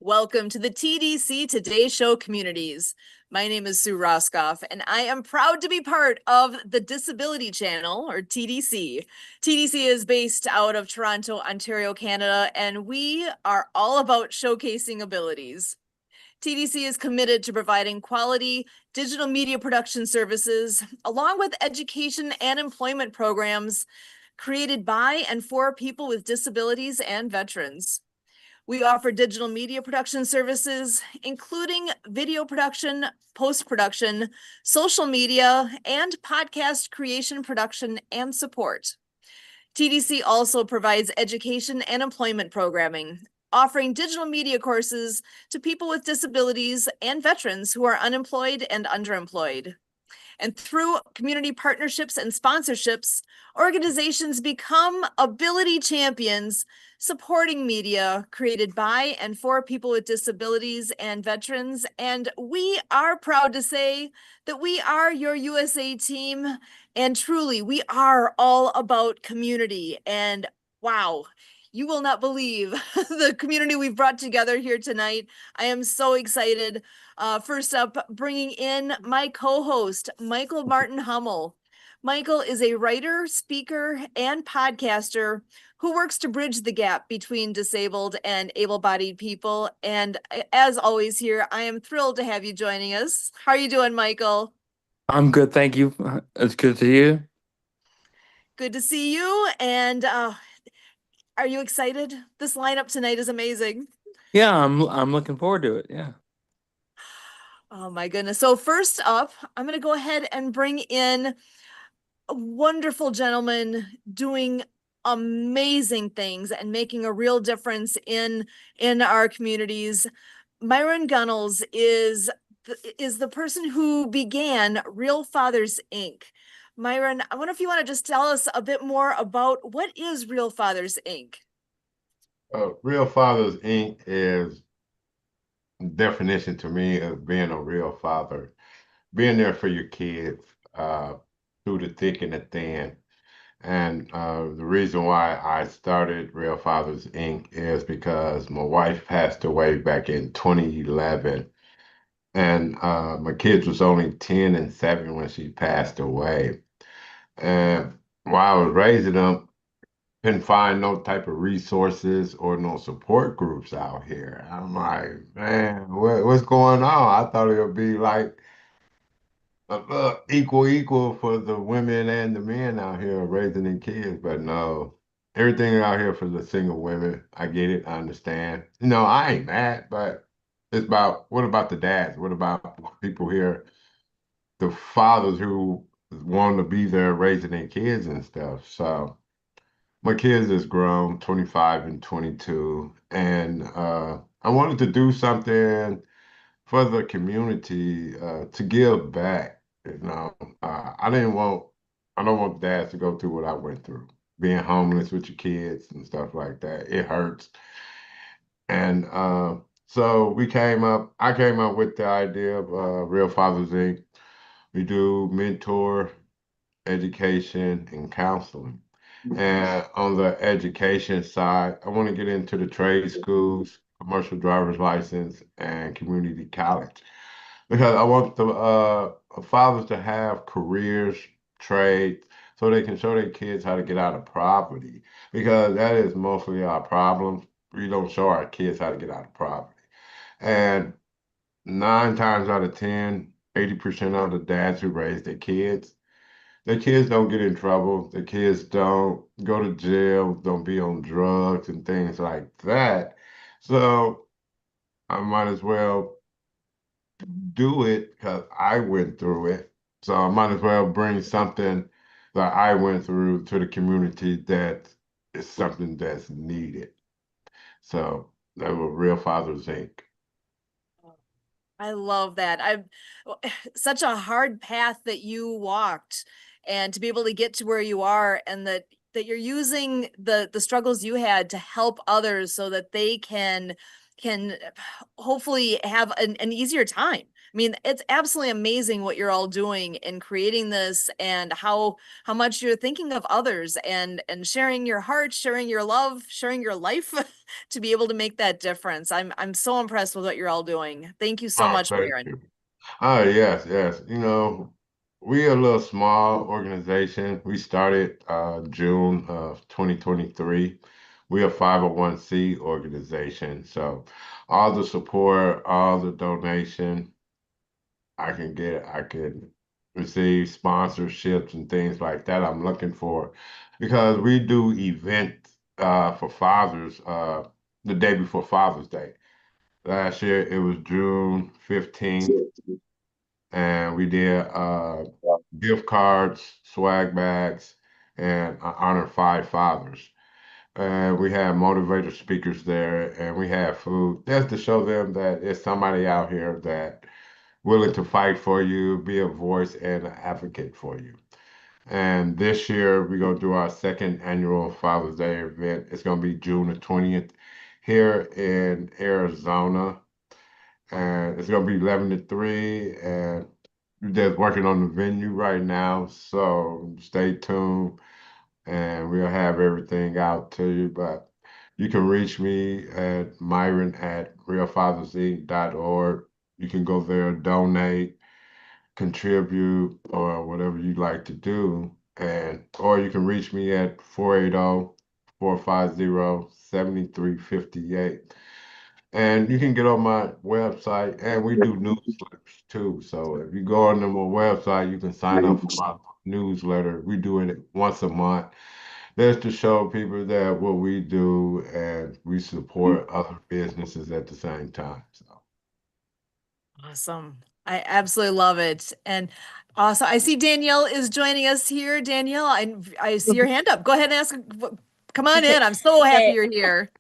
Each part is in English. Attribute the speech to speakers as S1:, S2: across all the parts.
S1: Welcome to the TDC Today Show communities. My name is Sue Roskopf, and I am proud to be part of the Disability Channel, or TDC. TDC is based out of Toronto, Ontario, Canada, and we are all about showcasing abilities. TDC is committed to providing quality digital media production services, along with education and employment programs created by and for people with disabilities and veterans. We offer digital media production services, including video production, post-production, social media, and podcast creation, production, and support. TDC also provides education and employment programming, offering digital media courses to people with disabilities and veterans who are unemployed and underemployed. And through community partnerships and sponsorships, organizations become ability champions, supporting media created by and for people with disabilities and veterans. And we are proud to say that we are your USA team. And truly, we are all about community. And wow, you will not believe the community we've brought together here tonight. I am so excited. First up, bringing in my co-host, Michael Martin Humel. Michael is a writer, speaker, and podcaster who works to bridge the gap between disabled and able-bodied people. And as always here, I am thrilled to have you joining us. How are you doing, Michael?
S2: I'm good, thank you. It's good to hear.
S1: Good to see you. And are you excited? This lineup tonight is amazing.
S2: Yeah, I'm looking forward to it. Yeah.
S1: Oh my goodness. So first up, I'm going to go ahead and bring in a wonderful gentleman doing amazing things and making a real difference in our communities. Miran Gunnells is the person who began Real Fathers Inc. Myron, I wonder if you want to just tell us a bit more about what is Real Fathers Inc.
S3: Real Fathers Inc. is definition to me of being a real father, being there for your kids through the thick and the thin. And the reason why I started Real Fathers Inc. is because my wife passed away back in 2011. And my kids was only 10 and 7 when she passed away. And while I was raising them, couldn't find no type of resources or no support groups out here. I'm like, man, what's going on? I thought it would be like equal for the women and the men out here raising their kids, but no. Everything out here for the single women. I get it, I understand. I ain't mad, but it's about what about the dads? What about people here, the fathers who want to be there raising their kids and stuff? So my kids is grown, 25 and 22, and I wanted to do something for the community to give back. You know, I don't want dads to go through what I went through, being homeless with your kids and stuff like that. It hurts. And so I came up with the idea of Real Fathers Inc. We do mentor, education, and counseling. And on the education side, I want to get into the trade schools, commercial driver's license, and community college because I want the fathers to have careers, trades, so they can show their kids how to get out of poverty because that is mostly our problem. We don't show our kids how to get out of poverty. And 9 times out of 10, 80% of the dads who raise their kids don't get in trouble. Their kids don't go to jail, don't be on drugs and things like that. So I might as well do it because I went through it. So I might as well bring something that I went through to the community that is something that's needed. So that was Real Fathers Inc.
S1: I love that. I've such a hard path that you walked, and to be able to get to where you are, and that you're using the struggles you had to help others so that they can can hopefully have an easier time. I mean, it's absolutely amazing what you're all doing in creating this, and how much you're thinking of others, and sharing your heart, sharing your love, sharing your life to be able to make that difference. I'm so impressed with what you're all doing. Thank you so
S3: Oh,
S1: much,
S3: thank
S1: Miran.
S3: you. Oh, yes, yes. We're a little small organization. We started June of 2023. We're a 501c organization. So all the support, all the donation I can receive sponsorships and things like that I'm looking for because we do events for fathers the day before Father's Day. Last year it was June 15th, and we did gift cards, swag bags, and honor five fathers. And we had motivator speakers there, and we had food. That's to show them that there's somebody out here that willing to fight for you, be a voice and an advocate for you. And this year we're gonna do our second annual Father's Day event. It's gonna be June the 20th here in Arizona, and it's gonna be 11 to 3, and we're just working on the venue right now, so stay tuned and we'll have everything out to you. But you can reach me at Myron at realfathersinc.org. You can go there, donate, contribute, or whatever you like to do. And or you can reach me at 480-450-7358. And you can get on my website, and we do newsletters too. So if you go on my website, you can sign up for my newsletter. We do it once a month. That's to show people that what we do and we support other businesses at the same time. So
S1: Awesome. I absolutely love it. And also, I see Danielle is joining us here. Danielle, I see your hand up. Go ahead and ask. Come on in. I'm so happy
S4: Hey,
S1: you're here.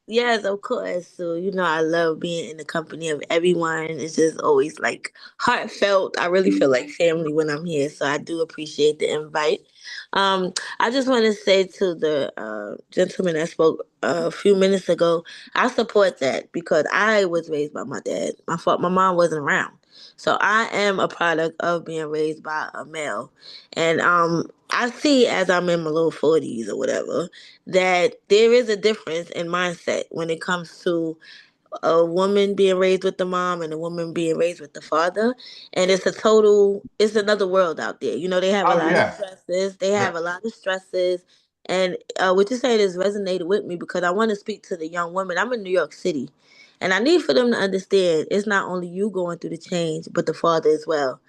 S4: yes, of course. So, I love being in the company of everyone. It's just always like heartfelt. I really feel like family when I'm here. So I do appreciate the invite. I just want to say to the gentleman that spoke a few minutes ago, I support that because I was raised by my dad. My mom wasn't around. So I am a product of being raised by a male. And I see as I'm in my low 40s or whatever that there is a difference in mindset when it comes to a woman being raised with the mom and a woman being raised with the father. And it's another world out there. They have a
S3: oh
S4: lot of
S3: yeah.
S4: stresses. They
S3: Yeah.
S4: have a lot of stresses. And what you're saying has resonated with me because I want to speak to the young women. I'm in New York City. And I need for them to understand it's not only you going through the change, but the father as well.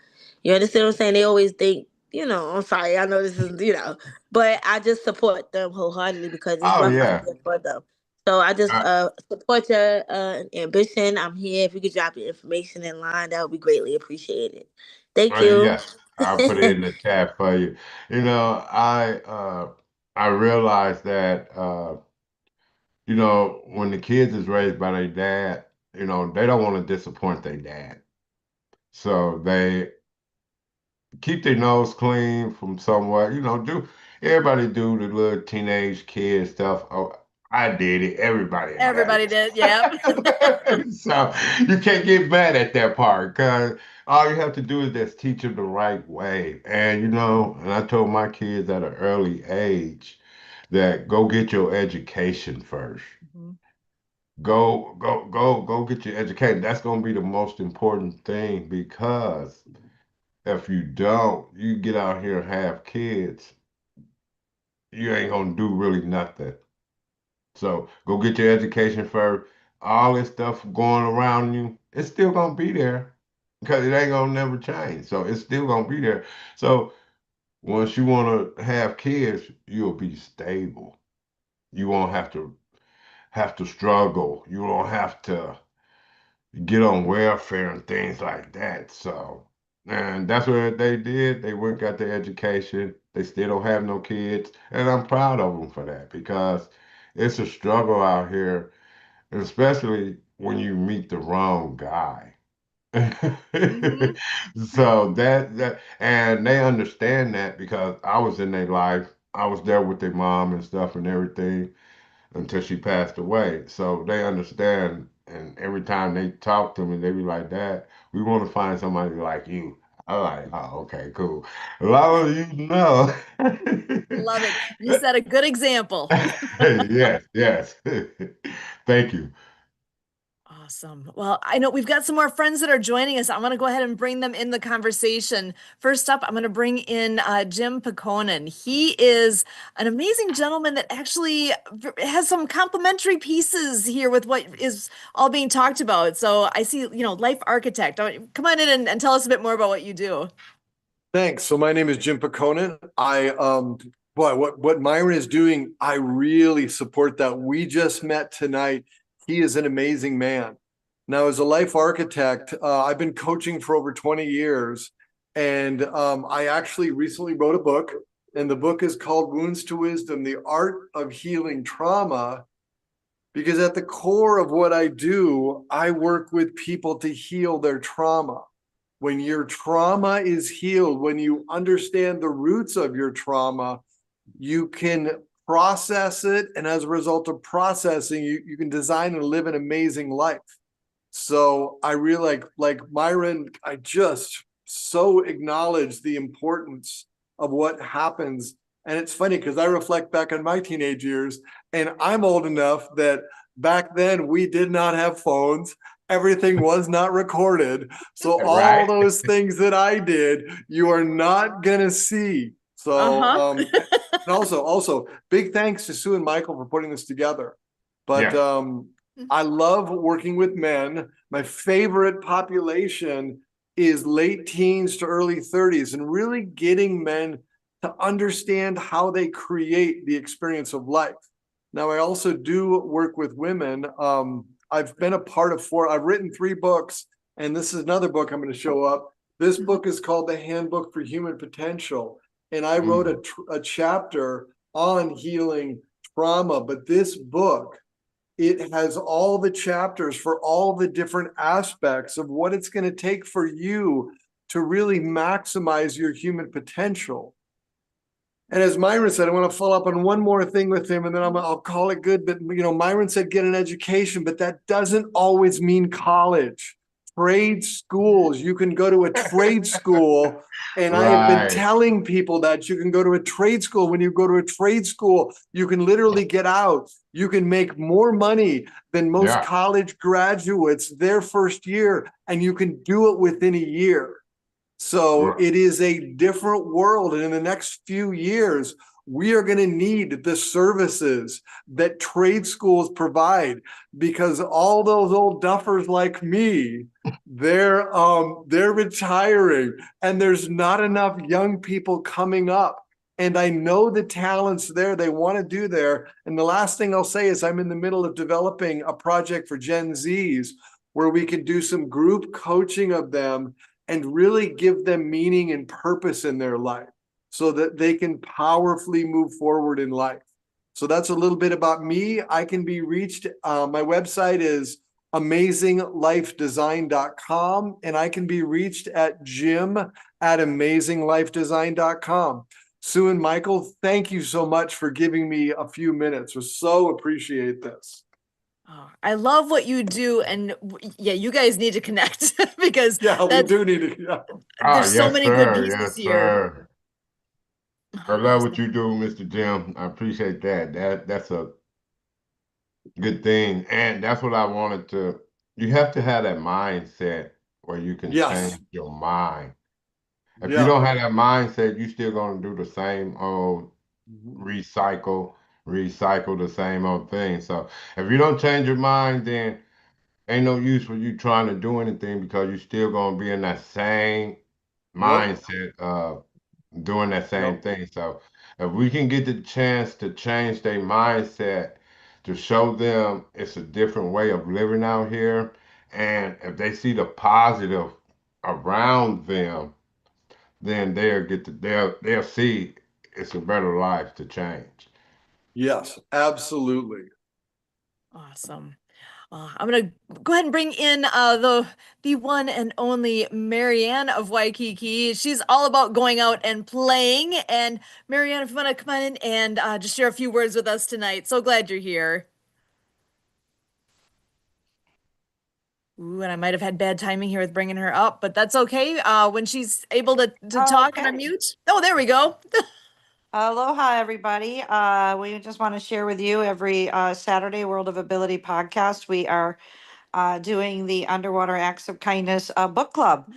S4: You understand what I'm saying? They always think, I'm sorry, I know this is, but I just support them wholeheartedly because it's
S3: Oh
S4: rough out
S3: yeah.
S4: there for them. So I just
S3: I,
S4: support your ambition. I'm here. If you could drop your information in line, that would be greatly appreciated. Thank you.
S3: yes, I'll put it in the chat for you. I realized that when the kids is raised by their dad, they don't want to disappoint their dad. So they keep their nose clean from somewhat, do everybody do the little teenage kid stuff. Oh, I did it. Everybody has done
S1: Everybody did. Yep.
S3: it. So you can't get mad at that part because all you have to do is just teach them the right way. And I told my kids at an early age that go get your education first.
S1: Mhm.
S3: Go get your education. That's going to be the most important thing because if you don't, you get out here and have kids, you ain't gonna do really nothing. So go get your education first. All this stuff going around you, it's still gonna be there because it ain't gonna never change. So it's still gonna be there. So once you wanna have kids, you'll be stable. You won't have to struggle. You won't have to get on welfare and things like that. So, and that's what they did. They went got their education. They still don't have no kids, and I'm proud of them for that because it's a struggle out here, especially when you meet the wrong guy.
S1: Mhm.
S3: So and they understand that because I was in their life. I was there with their mom and stuff and everything until she passed away. So they understand And every time they talk to me, they be like, Dad, we want to find somebody like you. I'm like, oh, okay, cool. As long as you know.
S1: Love it. You set a good example.
S3: Yes, yes. Thank you.
S1: Awesome. Well, I know we've got some more friends that are joining us. I'm going to go ahead and bring them in the conversation. First up, I'm going to bring in Jim Pehkonen. He is an amazing gentleman that actually has some complimentary pieces here with what is all being talked about. So I see, life architect. Come on in and tell us a bit more about what you do.
S5: Thanks. So my name is Jim Pehkonen. Boy, what Miran is doing, I really support that. We just met tonight. He is an amazing man. Now, as a life architect, I've been coaching for over 20 years, and I actually recently wrote a book, and the book is called Wounds to Wisdom: The Art of Healing Trauma. Because at the core of what I do, I work with people to heal their trauma. When your trauma is healed, when you understand the roots of your trauma, you can process it. And as a result of processing, you can design and live an amazing life. So I really like Miran, I just so acknowledge the importance of what happens. And it's funny because I reflect back on my teenage years, and I'm old enough that back then we did not have phones. Everything was not recorded. So all
S3: Right.
S5: those things that I did, you are not gonna see. So and also big thanks to Sue and Michael for putting this together. But
S3: Yeah.
S5: I love working with men. My favorite population is late teens to early 30s, and really getting men to understand how they create the experience of life. Now, I also do work with women. I've been a part of I've written 3 books, and this is another book I'm going to show up. This book is called The Handbook for Human Potential. And I wrote a chapter on healing trauma, but this book, it has all the chapters for all the different aspects of what it's going to take for you to really maximize your human potential. And as Miran said, I want to follow up on one more thing with him, and then I'll call it good. But Miran said get an education, but that doesn't always mean college. Trade schools, you can go to a trade school, and I have been
S3: Right.
S5: telling people that you can go to a trade school. When you go to a trade school, you can literally get out. You can make more money than most
S3: Yeah.
S5: college graduates their first year, and you can do it within a year. So
S3: Right.
S5: it is a different world. And in the next few years, we are going to need the services that trade schools provide, because all those old duffers like me, they're retiring, and there's not enough young people coming up. And I know the talents there, they want to do there. And the last thing I'll say is I'm in the middle of developing a project for Gen Zs where we can do some group coaching of them and really give them meaning and purpose in their life so that they can powerfully move forward in life. So that's a little bit about me. I can be reached. My website is amazinglifedesign.com, and I can be reached at jim@amazinglifedesign.com. Sue and Michael, thank you so much for giving me a few minutes. We so appreciate this.
S1: Oh, I love what you do, and yeah, you guys need to connect because
S5: Yeah, we do need to. Yeah.
S1: there's so
S3: Yes,
S1: many good
S3: sir.
S1: pieces
S3: Yes,
S1: here.
S3: sir. I love what you do, Mr. Jim. I appreciate that. That's a good thing. And that's what I wanted to. You have to have that mindset where you can
S5: Yes.
S3: change your mind. If you
S5: Yeah.
S3: don't have that mindset, you're still gonna do the same old recycle, recycle the same old thing. So if you don't change your mind, then ain't no use for you trying to do anything because you're still gonna be in that same
S5: Yep.
S3: mindset of doing that same
S5: Yep.
S3: thing. So if we can get the chance to change their mindset, to show them it's a different way of living out here, and if they see the positive around them, then they'll see it's a better life to change.
S5: Yes, absolutely.
S1: Awesome. I'm gonna go ahead and bring in the one and only Marianne of Waikiki. She's all about going out and playing. And Marianne, if you want to come on in and just share a few words with us tonight, so glad you're here. Ooh, and I might have had bad timing here with bringing her up, but that's okay. When she's able to talk and
S6: Okay.
S1: unmute. Oh, there we go.
S6: Aloha, everybody. We just want to share with you every Saturday World of Ability podcast. We are doing the Underwater Acts of Kindness book club.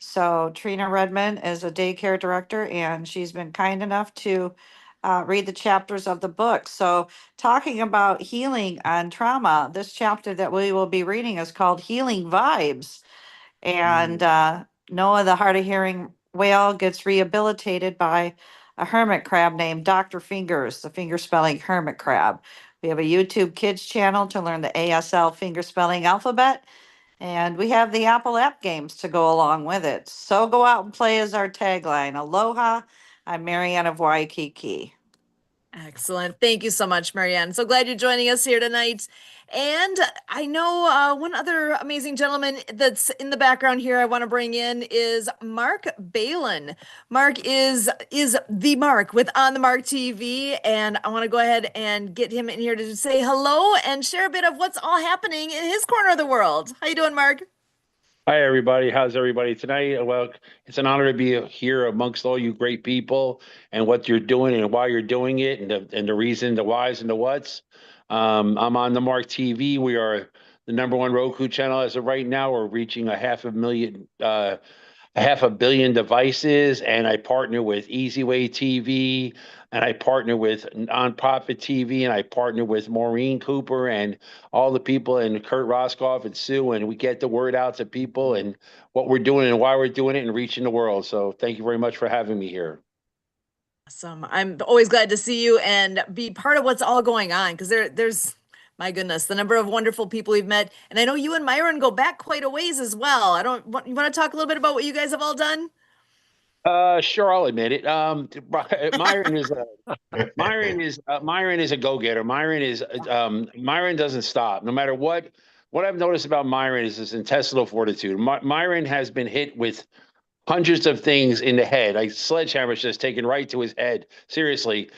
S6: So Trina Redmond is a daycare director, and she's been kind enough to read the chapters of the book. So talking about healing and trauma, this chapter that we will be reading is called Healing Vibes. And Noah, the hard of hearing whale, gets rehabilitated by a hermit crab named Dr. Fingers, the finger spelling hermit crab. We have a YouTube kids channel to learn the ASL finger spelling alphabet. And we have the Apple app games to go along with it. So go out and play is our tagline. Aloha, I'm Marianne of Waikiki.
S1: Excellent. Thank you so much, Marianne. So glad you're joining us here tonight. And I know one other amazing gentleman that's in the background here I want to bring in is Marc Beilin. Marc is the Marc with On the Mark TV, and I want to go ahead and get him in here to say hello and share a bit of what's all happening in his corner of the world. How you doing, Marc?
S7: Hi, everybody. How's everybody tonight? Well, it's an honor to be here amongst all you great people and what you're doing and why you're doing it and the reason, the whys and the whats. I'm on the Mark TV. We are the #1 Roku channel as of right now. We're reaching a half a billion devices, and I partner with Easy Way TV, and I partner with Nonprofit TV, and I partner with Maureen Cooper and all the people and Kurt Roskopf and Sue, and we get the word out to people and what we're doing and why we're doing it and reaching the world. So thank you very much for having me here.
S1: Awesome. I'm always glad to see you and be part of what's all going on, because there's my goodness, the number of wonderful people we've met. And I know you and Miran go back quite a ways as well. You want to talk a little bit about what you guys have all done?
S7: Sure, I'll admit it. Myron is Myron is a go-getter. Myron doesn't stop. No matter what. What I've noticed about Myron is his intestinal fortitude. Myron has been hit with hundreds of things in the head, like sledgehammers just taken right to his head. Seriously,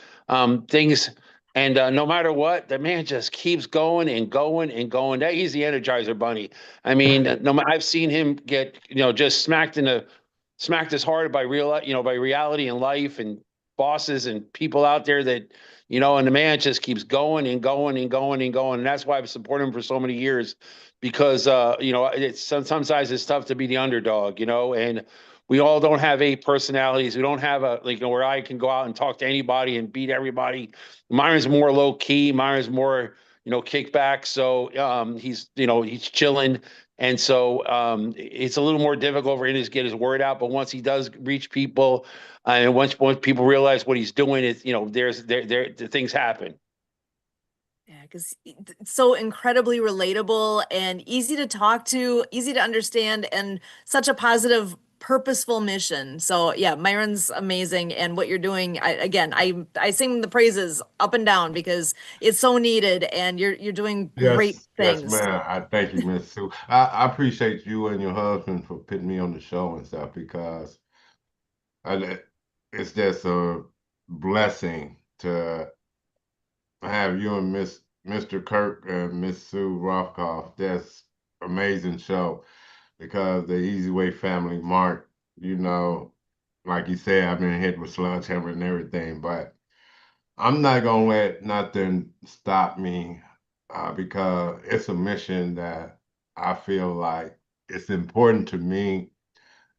S7: things. And no matter what, the man just keeps going and going and going. That he's the Energizer Bunny. I mean, I've seen him get just smacked as hard by by reality and life and bosses and people out there that and the man just keeps going and going and going and going. And that's why I've supported him for so many years, because it's sometimes it's tough to be the underdog, and we all don't have eight personalities. We don't have where I can go out and talk to anybody and beat everybody. Myron's more low key. Myron's more kickback. So he's chilling. And so it's a little more difficult for him to get his word out. But once he does reach people, and once people realize what he's doing, it's the things happen.
S1: Yeah, because it's so incredibly relatable and easy to talk to, easy to understand, and such a positive, purposeful mission. So yeah, Myron's amazing, and what you're doing, I sing the praises up and down because it's so needed, and you're doing great
S3: Yes,
S1: things.
S3: ma'am. I thank you, Miss Sue. I appreciate you and your husband for putting me on the show and stuff, because it's just a blessing to have you and Mr. Kirk and Miss Sue Rothkopf. That's amazing show, because the Easy Way family, Mark, like you said, I've been hit with sledgehammer and everything, but I'm not gonna let nothing stop me, because it's a mission that I feel like it's important to me,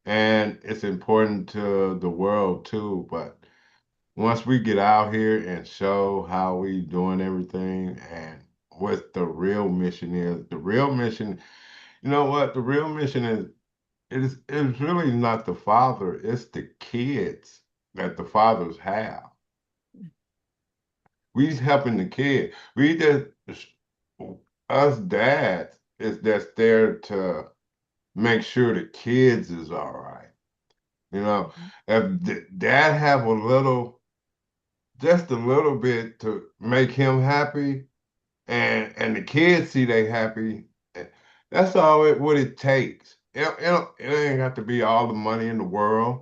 S3: and it's important to the world too. But once we get out here and show how we doing everything and what the real mission is, the real mission, you know what? The real mission is, it's really not the father, it's the kids that the fathers have. We helping the kid. We just, us dads is just there to make sure the kids is all right. If dad have just a little bit to make him happy, and the kids see they happy, that's all what it takes. It ain't got to be all the money in the world.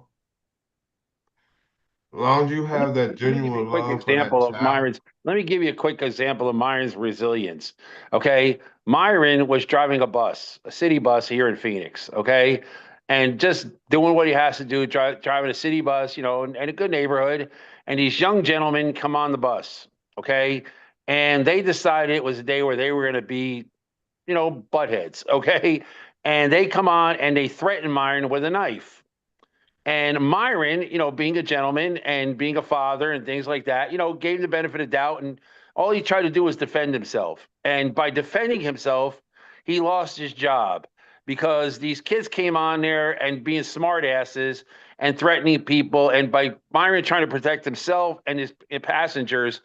S3: As long as you
S7: Let me,
S3: have that
S7: let me give you a
S3: genuine
S7: quick
S3: love for that
S7: example of
S3: child.
S7: Myron's. Let me give you a quick example of Myron's resilience. Okay. Myron was driving a bus, a city bus here in Phoenix. Okay. And just doing what he has to do, driving a city bus, in a good neighborhood. And these young gentlemen come on the bus. Okay. And they decided it was a day where they were going to be, buttheads. Okay. And they come on and they threaten Myron with a knife. And Myron, being a gentleman and being a father and things like that, gave him the benefit of doubt. And all he tried to do was defend himself. And by defending himself, he lost his job because these kids came on there and being smartasses and threatening people. And by Myron trying to protect himself and his passengers,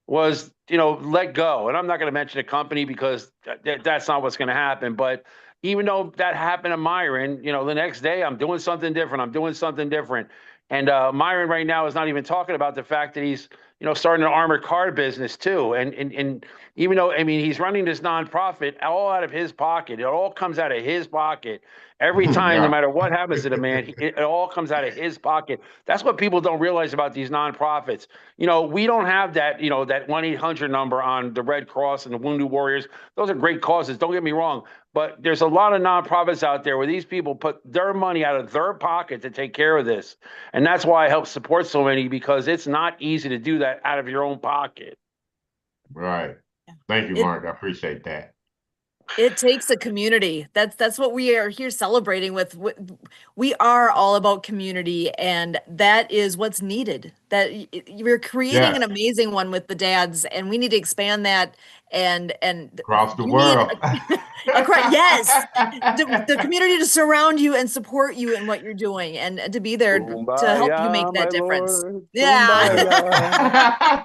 S7: was let go. And I'm not going to mention a company because that's not what's going to happen. But even though that happened to Myron, the next day I'm doing something different. I'm doing something different. And Myron right now is not even talking about the fact that he's starting an armored car business too. And even though, I mean, he's running this nonprofit all out of his pocket. It all comes out of his pocket every time, no
S3: Yeah.
S7: matter what happens to the man. It all comes out of his pocket. That's what people don't realize about these nonprofits. We don't have that, that 1-800 number on the Red Cross and the Wounded Warriors. Those are great causes. Don't get me wrong. But there's a lot of nonprofits out there where these people put their money out of their pocket to take care of this. And that's why I help support so many, because it's not easy to do that out of your own pocket.
S3: Right. Thank you,
S1: It
S3: Mark. I appreciate that.
S1: it takes a community. That's what we are here celebrating with. We are all about community, and that is what's needed. That we're creating an
S3: Yes.
S1: amazing one with the dads, and we need to expand that. And
S3: Across the
S1: you need
S3: world.
S1: yes, the community to surround you and support you in what you're doing, and to be there to help you make
S7: Kumbaya, my
S1: that difference.
S7: lord.
S1: Yeah.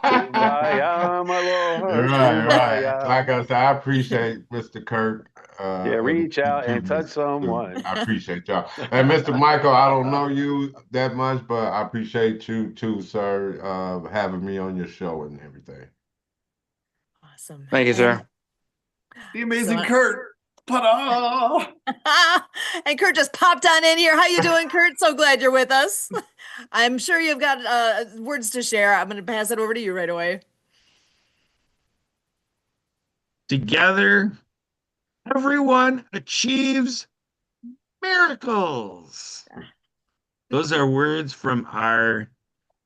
S7: Kumbaya. Kumbaya, my lord.
S3: Right, right.
S7: Kumbaya.
S3: Like I said, I appreciate Mr. Kirk
S7: Yeah,
S3: and
S7: reach
S3: you
S7: out
S3: too,
S7: and touch
S3: Miss Sue.
S7: someone.
S3: I appreciate y'all. And Mr. Michael, I don't know you that much, but I appreciate you too, sir, having me on your show and everything.
S1: Awesome.
S2: Thank you, sir.
S5: The amazing
S1: So-
S5: Kurt. Ta-da!
S1: And Kurt just popped on in here. How you doing, Kurt? So glad you're with us. I'm sure you've got words to share. I'm going to pass it over to you right away.
S8: Together, everyone achieves miracles. Those are words from our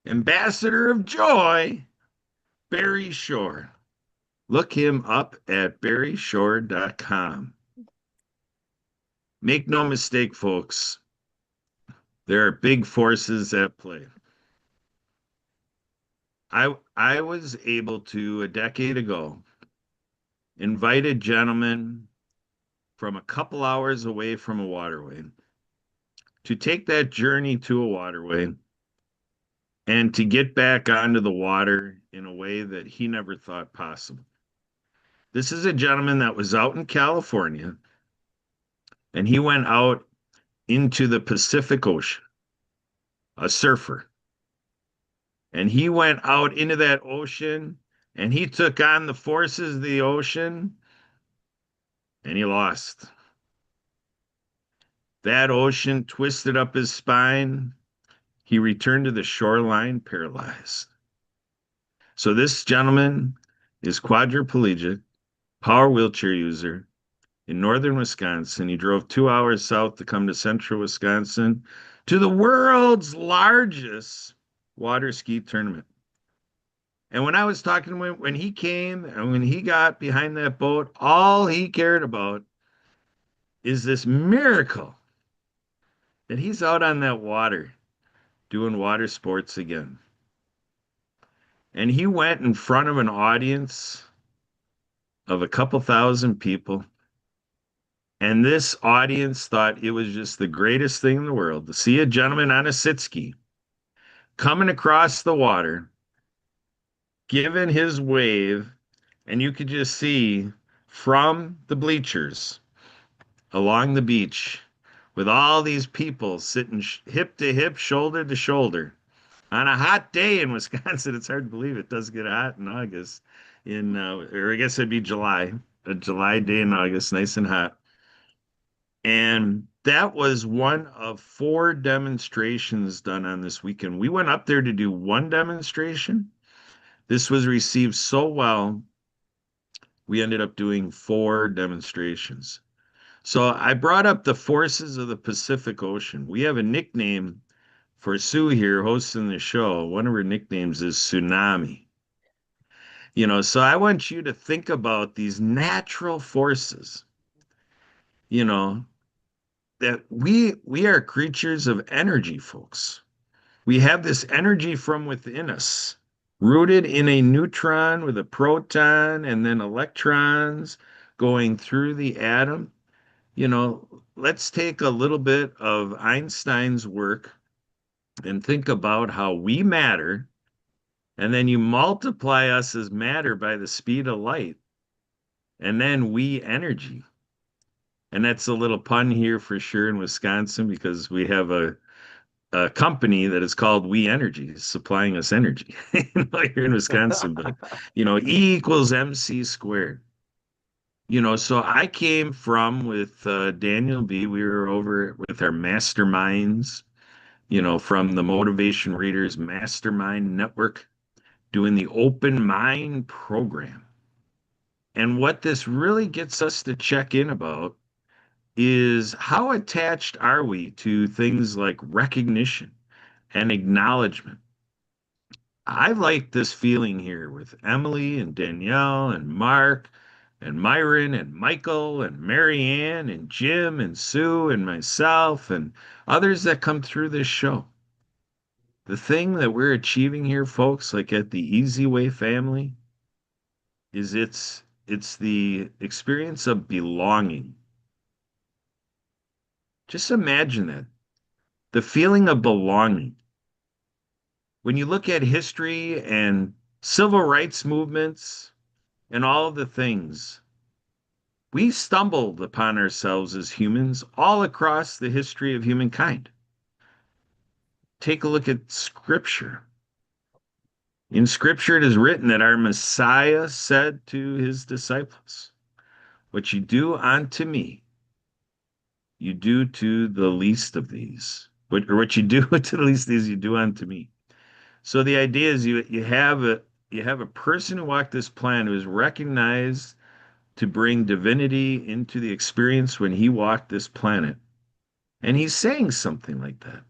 S8: ambassador of joy, Barry Shore. Look him up at barryshore.com. Make no mistake, folks, there are big forces at play. I was able to, a decade ago, invite a gentleman from a couple hours away from a waterway to take that journey to a waterway and to get back onto the water in a way that he never thought possible. This is a gentleman that was out in California, and he went out into the Pacific Ocean, a surfer. And he went out into that ocean and he took on the forces of the ocean and he lost. That ocean twisted up his spine. He returned to the shoreline paralyzed. So this gentleman is quadriplegic, power wheelchair user in northern Wisconsin. He drove 2 hours south to come to central Wisconsin to the world's largest water ski tournament. And when I was talking to him, when he came and when he got behind that boat, all he cared about is this miracle that he's out on that water doing water sports again. And he went in front of an audience of a couple thousand people. And this audience thought it was just the greatest thing in the world to see a gentleman on a sit ski coming across the water, giving his wave, and you could just see from the bleachers along the beach with all these people sitting hip to hip, shoulder to shoulder on a hot day in Wisconsin. It's hard to believe it does get hot in August, or I guess it'd be July, a July day in August, nice and hot. And that was one of 4 demonstrations done on this weekend. We went up there to do one demonstration. This was received so well, we ended up doing 4 demonstrations. So I brought up the forces of the Pacific Ocean. We have a nickname for Sue here hosting the show. One of her nicknames is Tsunami. So I want you to think about these natural forces, you know, that we are creatures of energy, folks. We have this energy from within us, rooted in a neutron with a proton and then electrons going through the atom. Let's take a little bit of Einstein's work and think about how we matter, and then you multiply us as matter by the speed of light, and then we energy. And that's a little pun here for sure in Wisconsin, because we have a company that is called We Energy, supplying us energy here in Wisconsin. But, E equals MC squared. So I came from with Danyel Bee. We were over with our masterminds, from the Motivation Readers Mastermind Network, doing the Open Mind program. And what this really gets us to check in about is how attached are we to things like recognition and acknowledgement. I like this feeling here with Emily and Danielle and Mark and Myron and Michael and Marianne and Jim and Sue and myself and others that come through this show. The thing that we're achieving here, folks, like at the Easy Way family, is it's the experience of belonging. Just imagine that. The feeling of belonging. When you look at history and civil rights movements and all of the things, we stumbled upon ourselves as humans all across the history of humankind. Take a look at Scripture. In Scripture, it is written that our Messiah said to his disciples, "What you do unto me, you do to the least of these." What you do to the least of these, you do unto me. So the idea is you have a person who walked this planet who is recognized to bring divinity into the experience when he walked this planet. And he's saying something like that.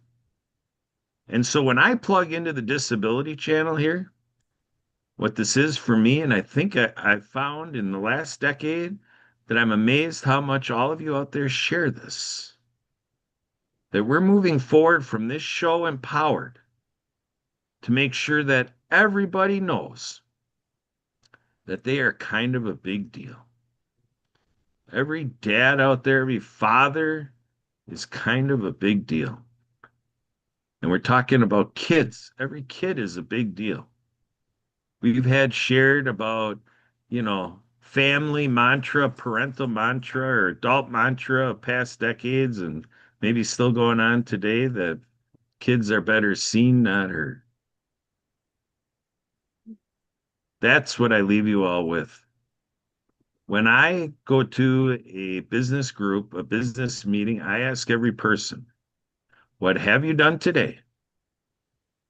S8: And so when I plug into the disability channel here, what this is for me, and I think I found in the last decade that I'm amazed how much all of you out there share this. That we're moving forward from this show empowered to make sure that everybody knows that they are kind of a big deal. Every dad out there, every father is kind of a big deal. And we're talking about kids. Every kid is a big deal. We've had shared about, family mantra, parental mantra, or adult mantra of past decades, and maybe still going on today, that kids are better seen, not heard. That's what I leave you all with. When I go to a business group, a business meeting, I ask every person, what have you done today?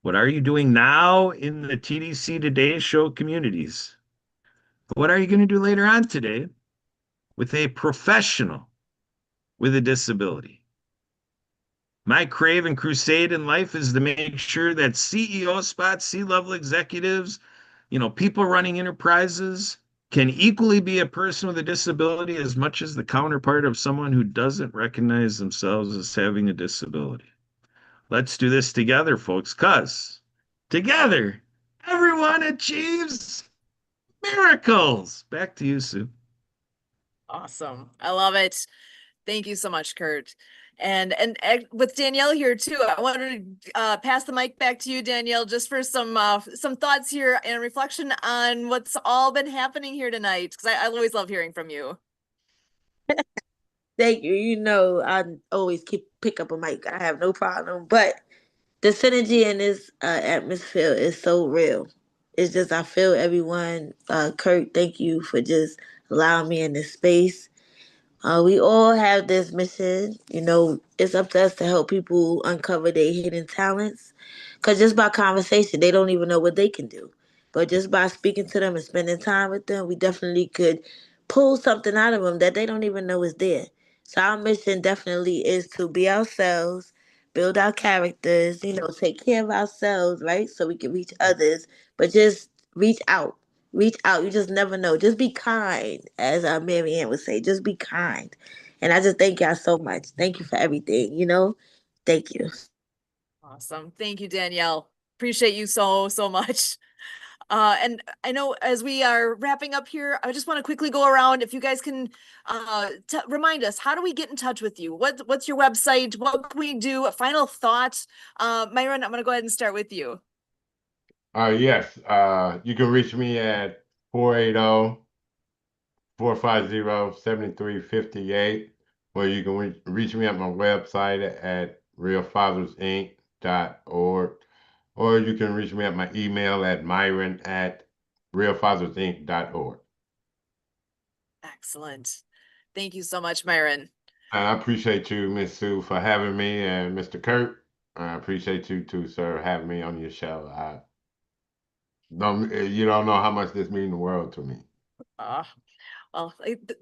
S8: What are you doing now in the TDC Today Show communities? What are you going to do later on today with a professional with a disability? My crave and crusade in life is to make sure that CEO spots, C-level executives, people running enterprises can equally be a person with a disability as much as the counterpart of someone who doesn't recognize themselves as having a disability. Let's do this together, folks, because together, everyone achieves miracles. Back to you, Sue.
S1: Awesome. I love it. Thank you so much, Kurt. And with Danielle here too, I wanted to pass the mic back to you, Danielle, just for some thoughts here and reflection on what's all been happening here tonight, because I always love hearing from you.
S4: Thank you. I always pick up a mic. I have no problem. But the synergy in this atmosphere is so real. It's just I feel everyone. Kurt, thank you for just allowing me in this space. We all have this mission. It's up to us to help people uncover their hidden talents. Because just by conversation, they don't even know what they can do. But just by speaking to them and spending time with them, we definitely could pull something out of them that they don't even know is there. So our mission definitely is to be ourselves, build our characters, take care of ourselves, right? So we can reach others. But just reach out. Reach out. You just never know. Just be kind, as Marianne would say. Just be kind. And I just thank y'all so much. Thank you for everything. Thank you.
S1: Awesome. Thank you, Danyel. Appreciate you so much. And I know as we are wrapping up here, I just want to quickly go around. If you guys can remind us, how do we get in touch with you? What's your website? What can we do? A final thought? Myron, I'm going to go ahead and start with you.
S3: Yes. You can reach me at 480-450-7358, or you can reach me at my website at realfathersinc.org, or you can reach me at my email at myron@realfathersinc.org.
S1: Excellent. Thank you so much, Myron.
S3: I appreciate you, Miss Sue, for having me, and Mr. Kurt. I appreciate you too, sir, having me on your show. You don't know how much this means the world to me.
S1: Well,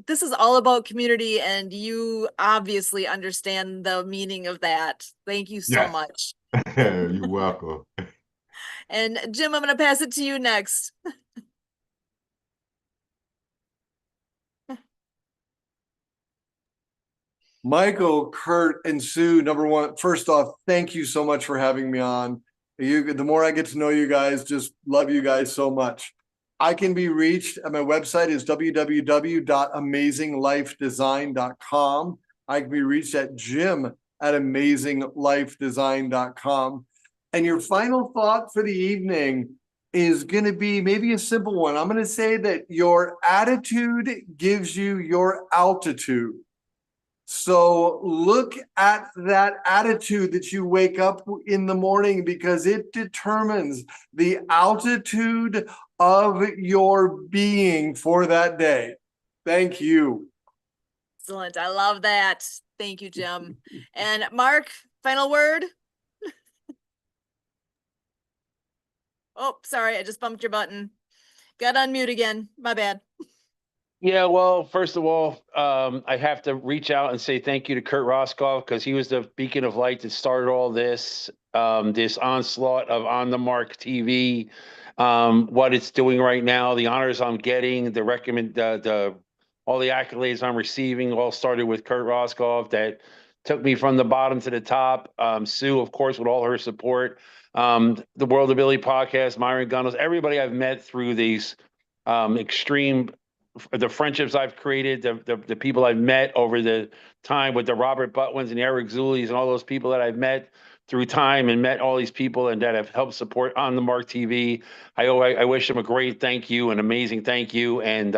S1: this is all about community, and you obviously understand the meaning of that. Thank you so
S3: Yes.
S1: much.
S3: You're welcome.
S1: And Jim, I'm going to pass it to you next.
S5: Michael, Kurt, and Sue, number one, first off, thank you so much for having me on. The more I get to know you guys, just love you guys so much. I can be reached at my website is www.amazinglifedesign.com. I can be reached at jim@amazinglifedesign.com. And your final thought for the evening is going to be maybe a simple one. I'm going to say that your attitude gives you your altitude. So look at that attitude that you wake up in the morning, because it determines the altitude of your being for that day. Thank you.
S1: Excellent. I love that. Thank you, Jim. And Mark, final word? Oh, sorry. I just bumped your button. Got to unmute again. My bad.
S7: Yeah, well, first of all, I have to reach out and say thank you to Kurt Roskopf, because he was the beacon of light that started all this, this onslaught of On the Mark TV, what it's doing right now, the honors I'm getting, all the accolades I'm receiving, all started with Kurt Roskopf that took me from the bottom to the top. Sue, of course, with all her support, the World of Billy podcast, Myran, Gunnells, everybody I've met through these extreme the friendships I've created, the people I've met over the time with the Robert Butwins and Eric Zulis and all those people that I've met through time, and met all these people and that have helped support On the Mark TV. I wish them a great thank you, an amazing thank you. And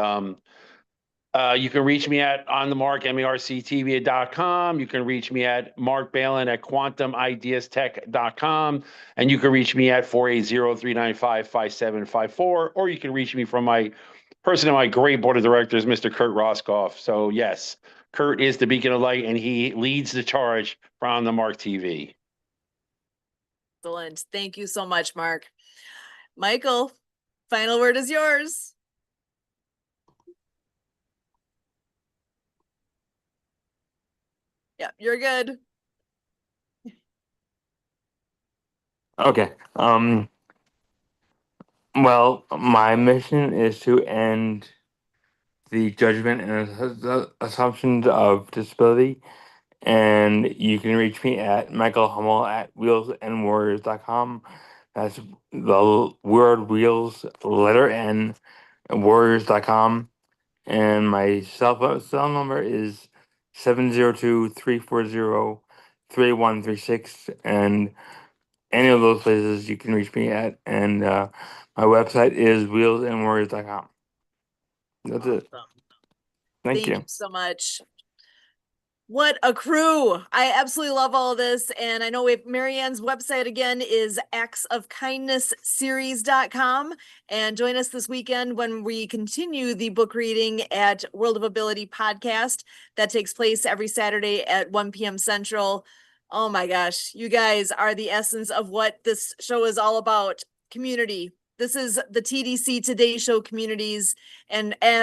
S7: you can reach me at On the Mark, marctv.com. You can reach me at Marc Beilin at quantumideastech.com. And you can reach me at 480-395-5754, or you can reach me from my person in my great board of directors, Mr. Kurt Roskopf. So yes, Kurt is the beacon of light, and he leads the charge from the Mark TV.
S1: Excellent. Thank you so much, Mark. Michael, final word is yours. Yeah, you're good.
S2: Okay. Well, my mission is to end the judgment and assumptions of disability. And you can reach me at Michael Humel at wheelsandwarriors.com. That's the word wheels, letter N, warriors.com. And my cell number is 702-340-3136. And any of those places you can reach me at. And my website is wheelsandwarriors.com. That's it.
S1: Awesome.
S2: Thank
S1: Thank
S2: you.
S1: you so much. What a crew. I absolutely love all of this. And I know Marianne's website again is actsofkindnessseries.com. And join us this weekend when we continue the book reading at World of Ability podcast. That takes place every Saturday at 1 p.m. Central. Oh my gosh, you guys are the essence of what this show is all about. Community. This is the TDC Today Show communities. And as